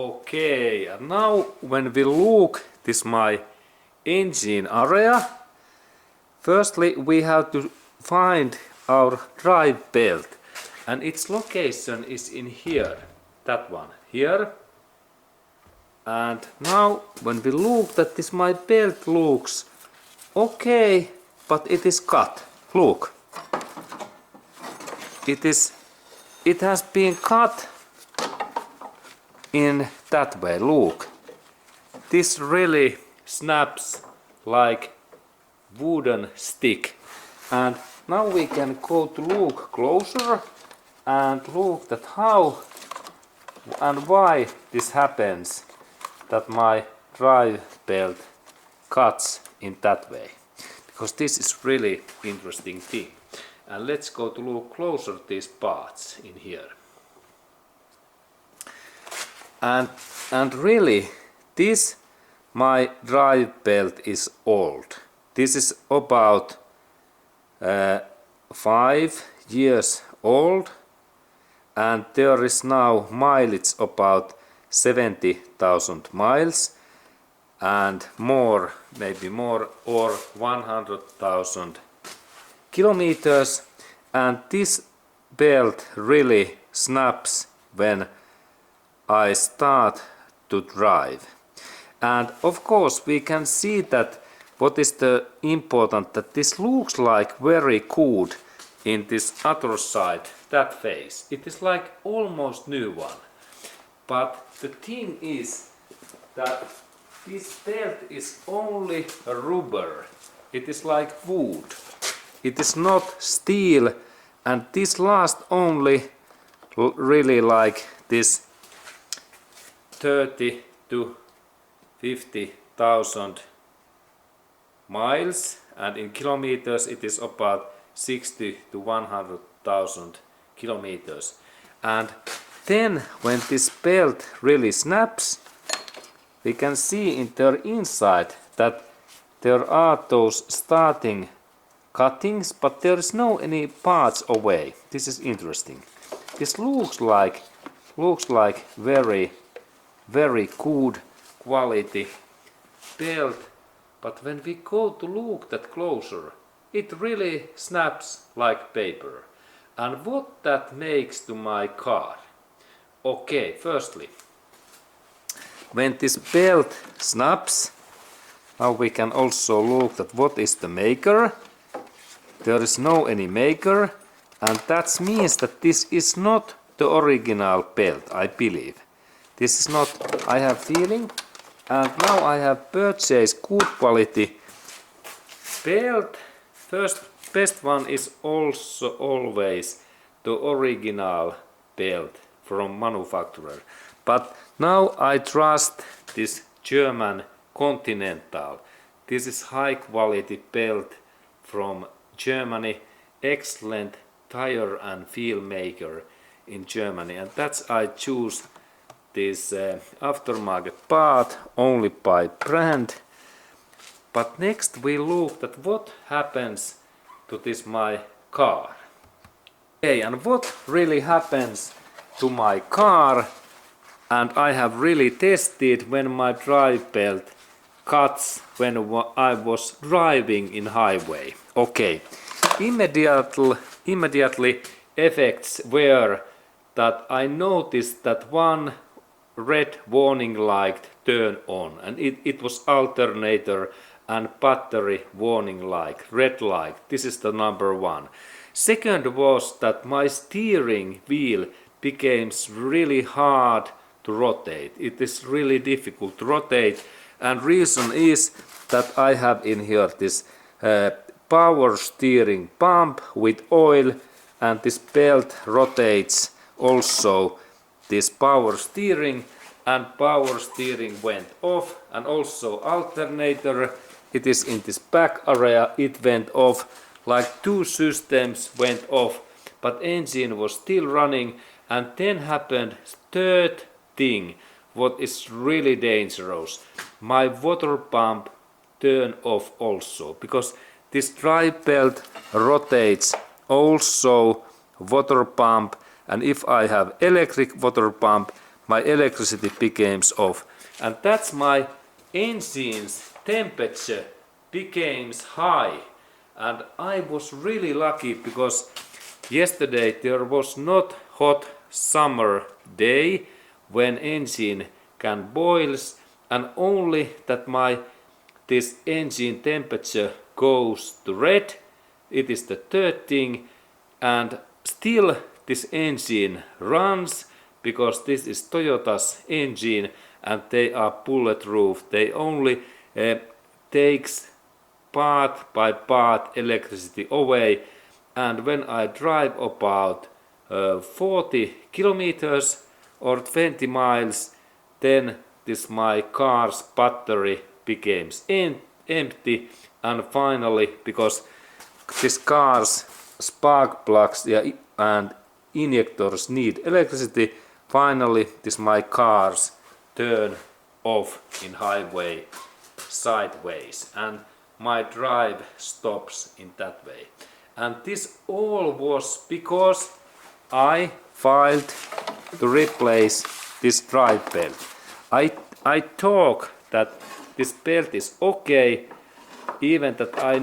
Okay, and now when we look this my engine area, firstly we have to find our drive belt, and its location is in here, that one here. And now when we look that this my belt looks okay, but it is cut. Look, it has been cut in that way. Look, this really snaps like wooden stick. And now we can go to look closer and look at how and why this happens, that my drive belt cuts in that way, because this is really interesting thing. And let's go to look closer at these parts in here. And really, this my drive belt is old. This is about 5 years old, and there is now mileage about 70,000 miles and more, maybe more, or 100,000 kilometers. And this belt really snaps when I start to drive. And of course we can see that what is the important, that this looks like very good in this other side, that face. It is like almost new one. But the thing is that this belt is only a rubber. It is like wood. It is not steel, and this lasts only really like this 30 to 50,000 miles, and in kilometers it is about 60 to 100,000 kilometers. And then when this belt really snaps, we can see in their inside that there are those starting cuttings, but there is no any parts away. This is interesting. This looks like very good quality belt, but when we go to look that closer, it really snaps like paper. And what that makes to my car? Okay, firstly, when this belt snaps, now we can also look at what is the maker. There is no any maker, and that means that this is not the original belt, I believe. This is not, I have feeling, and now I have purchased good quality belt. First, best one is also always the original belt from manufacturer. But now I trust this German Continental. This is high quality belt from Germany, excellent tire and wheel maker in Germany, and that's I choose this aftermarket part only by brand. But next we look at what happens to this my car. Okay, and what really happens to my car, and I have really tested when my drive belt cuts when I was driving in highway. Okay, immediately effects were that I noticed that one red warning light turned on, and it was alternator and battery warning light, red light. This is the number one. Second was that my steering wheel became really hard to rotate. It is really difficult to rotate, and reason is that I have in here this power steering pump with oil, and this belt rotates also this power steering, and power steering went off, and also alternator, it is in this back area, it went off, like two systems went off, but engine was still running. And then happened third thing, what is really dangerous. My water pump turned off also, because this drive belt rotates also water pump, and if I have electric water pump, my electricity becomes off. And that's my engine's temperature becomes high. And I was really lucky because yesterday there was not hot summer day when engine can boils, and only that this engine temperature goes to red. It is the third thing, and still this engine runs because this is Toyota's engine and they are bulletproof. They only takes part by part electricity away, and when I drive about 40 kilometers or 20 miles, then this my car's battery becomes empty, and finally, because this car's spark plugs and injectors need electricity, finally this my cars turn off in highway sideways and my drive stops in that way. And this all was because I filed to replace this drive belt. I thought that this belt is okay, even that I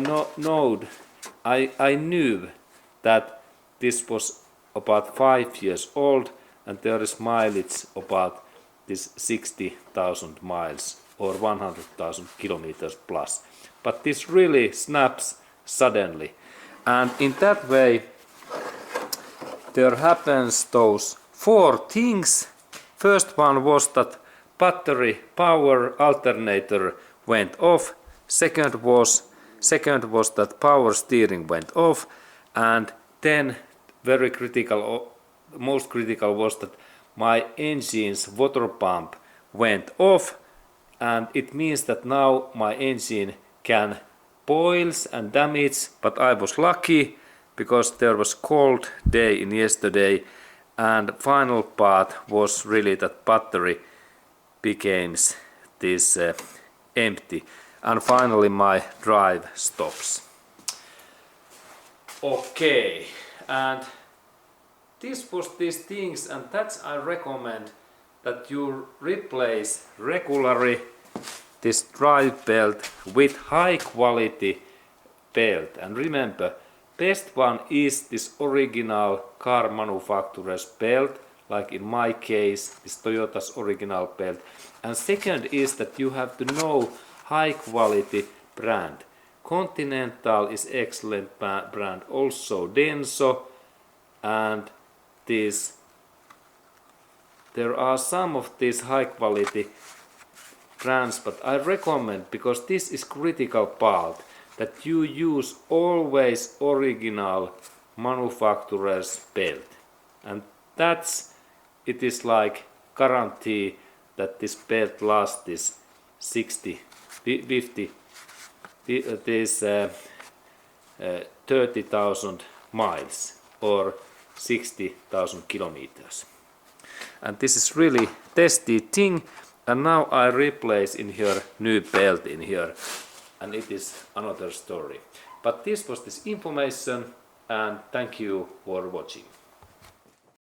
knew that this was about 5 years old and there is mileage about this 60,000 miles or 100,000 kilometers plus. But this really snaps suddenly, and in that way there happens those 4 things. First one was that battery power alternator went off. Second was that power steering went off, and then very critical, most critical was that my engine's water pump went off, and it means that now my engine can boils and damage, but I was lucky because there was cold day in yesterday, and final part was really that battery becomes this empty, and finally my drive stops. Okay, and this was these things, and that's I recommend that you replace regularly this drive belt with high quality belt. And remember, best one is this original car manufacturer's belt, like in my case this Toyota's original belt. And second is that you have to know high quality brand. Continental is excellent brand, also Denso, and there are some of these high quality brands, but I recommend, because this is critical part, that you use always original manufacturer's belt, and it is like guarantee that this belt lasts this 60, 50, this 30,000 miles or 60,000 kilometers. And this is really tested thing, and now I replace in here new belt in here, and it is another story. But this was this information, and thank you for watching.